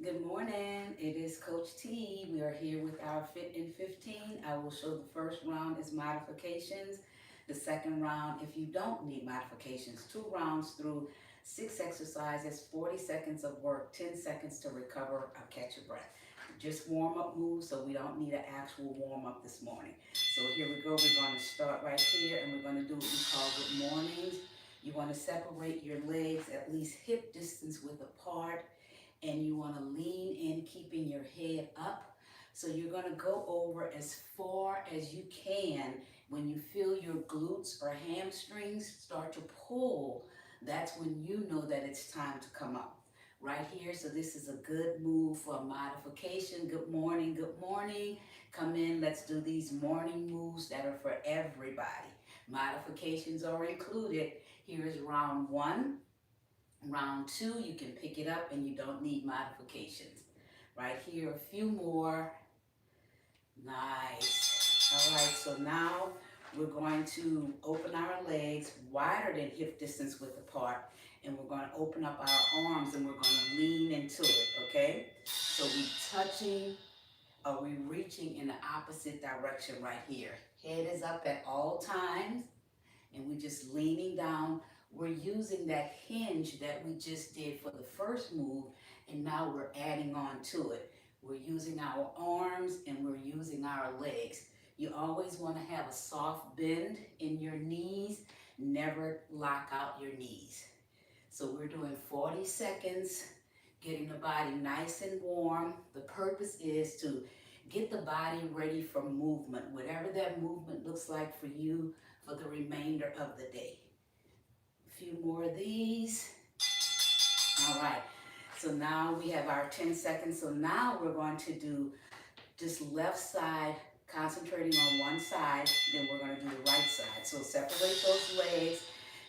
Good morning. It is Coach T. We are here with our Fit in 15. I will show the first round is modifications. The second round, if you don't need modifications, 2 rounds through 6 exercises, 40 seconds of work, 10 seconds to recover or catch your breath. Just warm up moves, so we don't need an actual warm up this morning. So here we go. We're going to start right here and we're going to do what we call good mornings. You want to separate your legs at least hip distance width apart, and you want to lean in, keeping your head up. So you're going to go over as far as you can. When you feel your glutes or hamstrings start to pull, that's when you know that it's time to come up. Right here, so this is a good move for a modification. Good morning, good morning. Come in, let's do these morning moves that are for everybody. Modifications are included. Here is round one. Round two, you can pick it up and you don't need modifications. Right here, a few more. Nice. All right, so now we're going to open our legs wider than hip distance width apart, and we're going to open up our arms and we're going to lean into it, okay? So we touching, or we reaching in the opposite direction right here. Head is up at all times, and we're just leaning down. We're using that hinge that we just did for the first move, and now we're adding on to it. We're using our arms and we're using our legs. You always want to have a soft bend in your knees. Never lock out your knees. So we're doing 40 seconds, getting the body nice and warm. The purpose is to get the body ready for movement, whatever that movement looks like for you for the remainder of the day. A few more of these. All right. So now we have our 10 seconds. So now we're going to do just left side, concentrating on one side. Then we're going to do the right side. So separate those legs.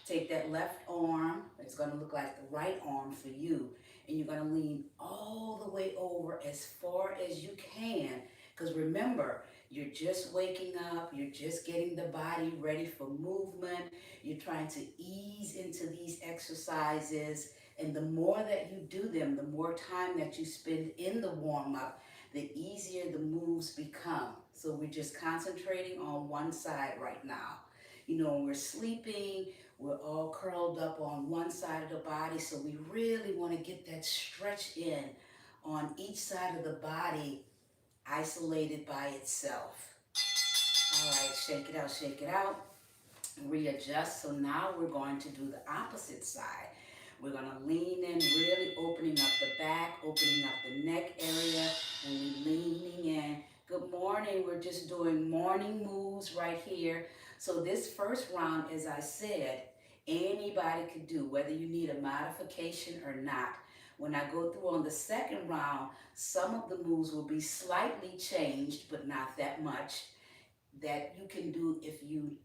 Take that left arm. It's going to look like the right arm for you. And you're going to lean all the way over as far as you can. Because remember, you're just waking up. You're just getting the body ready for movement. You're trying to ease into these exercises. And the more that you do them, the more time that you spend in the warm-up, the easier the moves become. So we're just concentrating on one side right now. You know, when we're sleeping, we're all curled up on one side of the body, so we really want to get that stretch in on each side of the body, isolated by itself. All right, shake it out, readjust. So now we're going to do the opposite side. We're going to lean in, really opening up the back, opening up the neck area, and we're leaning in. Good morning. We're just doing morning moves right here. So this first round, as I said, anybody could do, whether you need a modification or not. When I go through on the second round, some of the moves will be slightly changed, but not that much, that you can do if you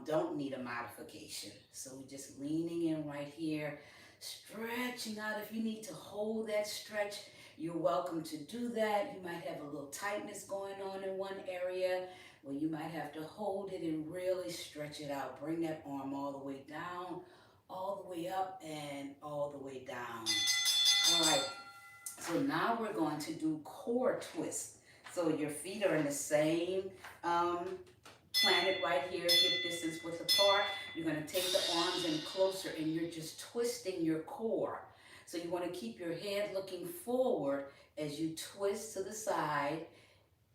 don't need a modification. So we're just leaning in right here, stretching out. If you need to hold that stretch, you're welcome to do that. You might have a little tightness going on in one area, where you might have to hold it and really stretch it out. Bring that arm all the way down, all the way up, and all the way down. All right, so now we're going to do core twists. So your feet are in the same planet right here, hip distance width apart. You're going to take the arms in closer and you're just twisting your core. So you want to keep your head looking forward as you twist to the side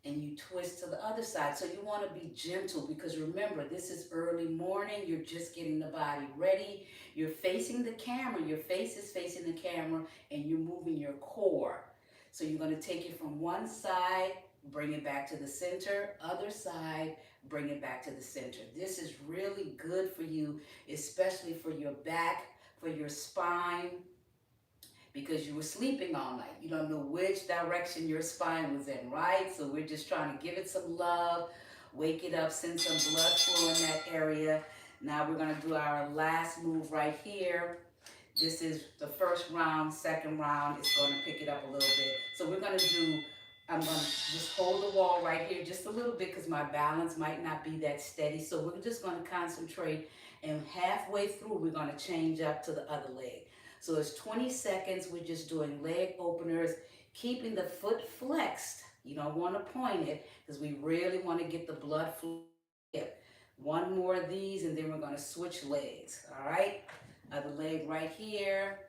and you twist to the other side. So you want to be gentle, because remember, this is early morning. You're just getting the body ready. You're facing the camera. Your face is facing the camera and you're moving your core. So you're going to take it from one side, bring it back to the center, other side, bring it back to the center. This is really good for you, especially for your back, for your spine, because you were sleeping all night. You don't know which direction your spine was in, right? So we're just trying to give it some love, wake it up, send some blood flow in that area. Now we're going to do our last move right here. This is the first round. Second round is going to pick it up a little bit. So we're going to do, I'm going to just hold the wall right here just a little bit, because my balance might not be that steady. So we're just going to concentrate, and halfway through we're going to change up to the other leg. So it's 20 seconds. We're just doing leg openers, keeping the foot flexed. You don't want to point it because we really want to get the blood flow. One more of these and then we're going to switch legs. All right, other leg right here.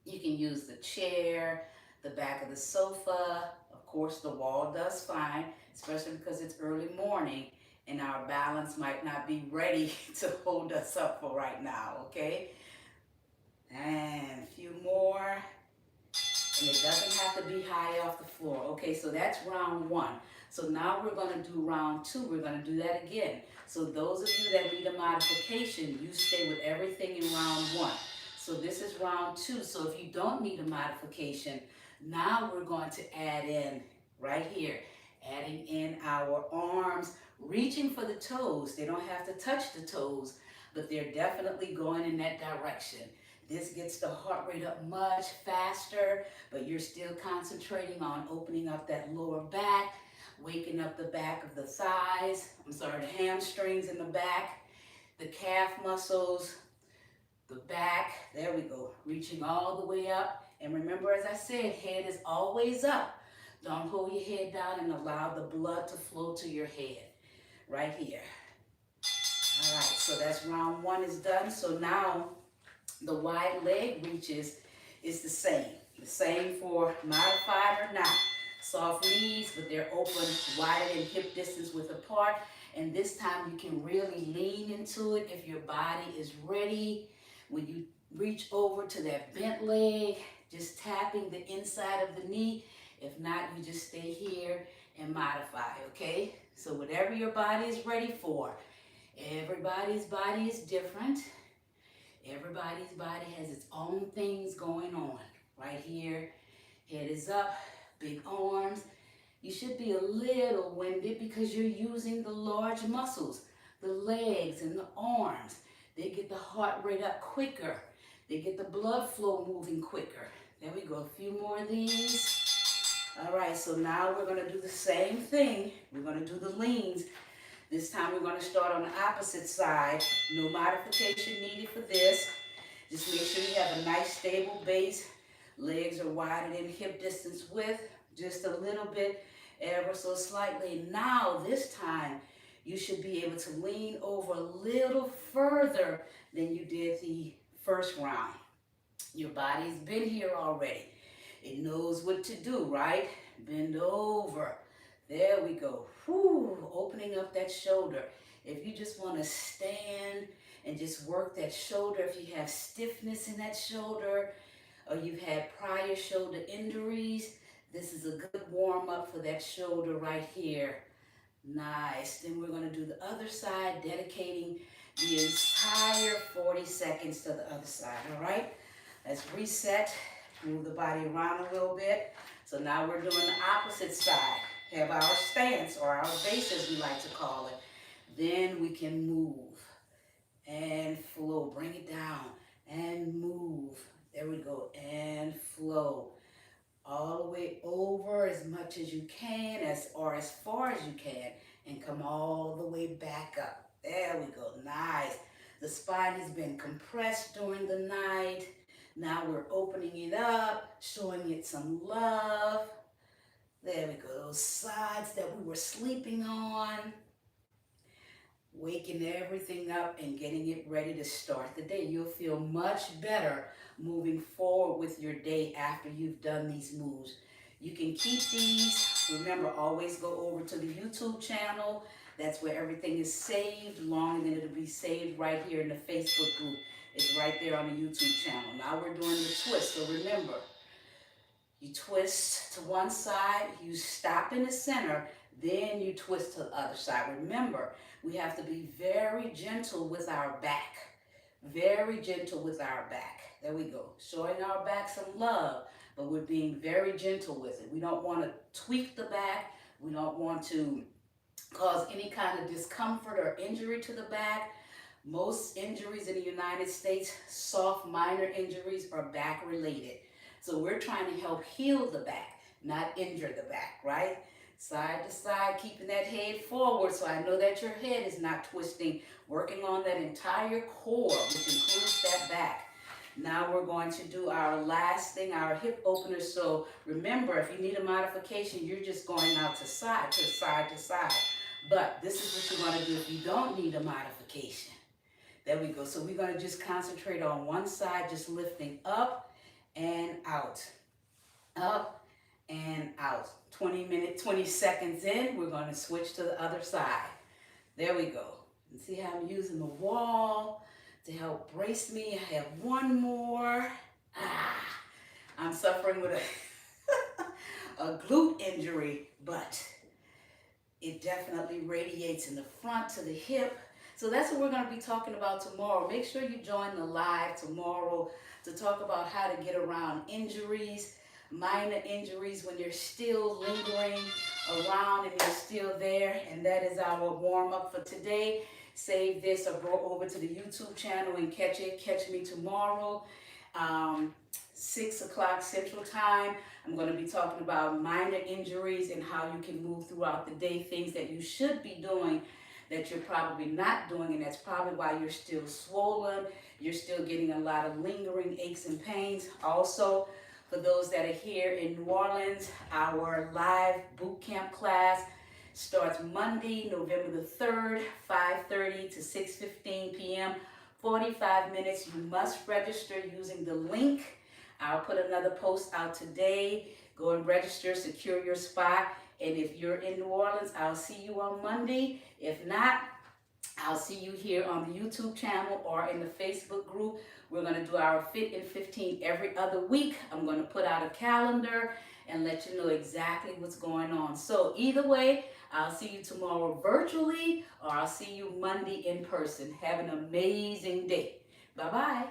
You can use the chair, the back of the sofa. Of course, the wall does fine, especially because it's early morning and our balance might not be ready to hold us up for right now, okay? And a few more. And it doesn't have to be high off the floor. Okay, so that's round one. So now we're going to do round two. We're going to do that again. So those of you that need a modification, you stay with everything in round one. So this is round two. So if you don't need a modification, now we're going to add in right here, adding in our arms, reaching for the toes. They don't have to touch the toes, but they're definitely going in that direction. This gets the heart rate up much faster, but you're still concentrating on opening up that lower back, waking up the back of the thighs, the hamstrings in the back, the calf muscles, the back, there we go, reaching all the way up. And remember, as I said, head is always up. Don't hold your head down and allow the blood to flow to your head, right here. All right, so that's round one is done. So now, the wide leg reaches is the same for modified or not. Soft knees, but they're open wider than hip distance width apart. And this time you can really lean into it if your body is ready. When you reach over to that bent leg, just tapping the inside of the knee. If not, you just stay here and modify, okay? So whatever your body is ready for. Everybody's body is different. Everybody's body has its own things going on. Right here, head is up, big arms. You should be a little winded because you're using the large muscles, the legs and the arms. They get the heart rate up quicker. They get the blood flow moving quicker. There we go, a few more of these. All right, so now we're gonna do the same thing. We're gonna do the leans. This time we're going to start on the opposite side. No modification needed for this. Just make sure you have a nice stable base. Legs are wider than hip distance width. Just a little bit, ever so slightly. Now this time you should be able to lean over a little further than you did the first round. Your body's been here already. It knows what to do, right? Bend over. There we go. Whew, opening up that shoulder. If you just want to stand and just work that shoulder, if you have stiffness in that shoulder or you've had prior shoulder injuries, this is a good warm up for that shoulder right here. Nice. Then we're going to do the other side, dedicating the entire 40 seconds to the other side. All right, let's reset, move the body around a little bit. So now we're doing the opposite side. Have our stance or our base as we like to call it. Then we can move and flow. Bring it down and move. There we go. And flow. All the way over as much as you can or as far as you can. And come all the way back up. There we go. Nice. The spine has been compressed during the night. Now we're opening it up, showing it some love. There we go, those sides that we were sleeping on. Waking everything up and getting it ready to start the day. You'll feel much better moving forward with your day after you've done these moves. You can keep these. Remember, always go over to the YouTube channel. That's where everything is saved. Long and it'll be saved right here in the Facebook group. It's right there on the YouTube channel. Now we're doing the twist, so remember. You twist to one side, you stop in the center, then you twist to the other side. Remember, we have to be very gentle with our back. Very gentle with our back. There we go. Showing our back some love, but we're being very gentle with it. We don't want to tweak the back. We don't want to cause any kind of discomfort or injury to the back. Most injuries in the United States, soft minor injuries, are back related. So we're trying to help heal the back, not injure the back, right? Side to side, keeping that head forward so I know that your head is not twisting, working on that entire core, which includes that back. Now we're going to do our last thing, our hip opener. So remember, if you need a modification, you're just going out to side to side to side. But this is what you're going to do if you don't need a modification. There we go. So we're going to just concentrate on one side, just lifting up and out. Up and out. 20 seconds in, we're going to switch to the other side. There we go. And see how I'm using the wall to help brace me. I have one more. I'm suffering with a glute injury, but it definitely radiates in the front to the hip. So that's what we're going to be talking about tomorrow. Make sure you join the live tomorrow to talk about how to get around injuries, minor injuries when you're still lingering around and you're still there. And that is our warm-up for today. Save this or go over to the YouTube channel and catch it. Catch me tomorrow, 6 o'clock Central Time. I'm going to be talking about minor injuries and how you can move throughout the day, things that you should be doing that you're probably not doing, and that's probably why you're still swollen. You're still getting a lot of lingering aches and pains. Also, for those that are here in New Orleans, our live boot camp class starts Monday, November the 3rd, 5:30 to 6:15 p.m. 45 minutes. You must register using the link. I'll put another post out today. Go and register, secure your spot. And if you're in New Orleans, I'll see you on Monday. If not, I'll see you here on the YouTube channel or in the Facebook group. We're going to do our Fit in 15 every other week. I'm going to put out a calendar and let you know exactly what's going on. So either way, I'll see you tomorrow virtually or I'll see you Monday in person. Have an amazing day. Bye-bye.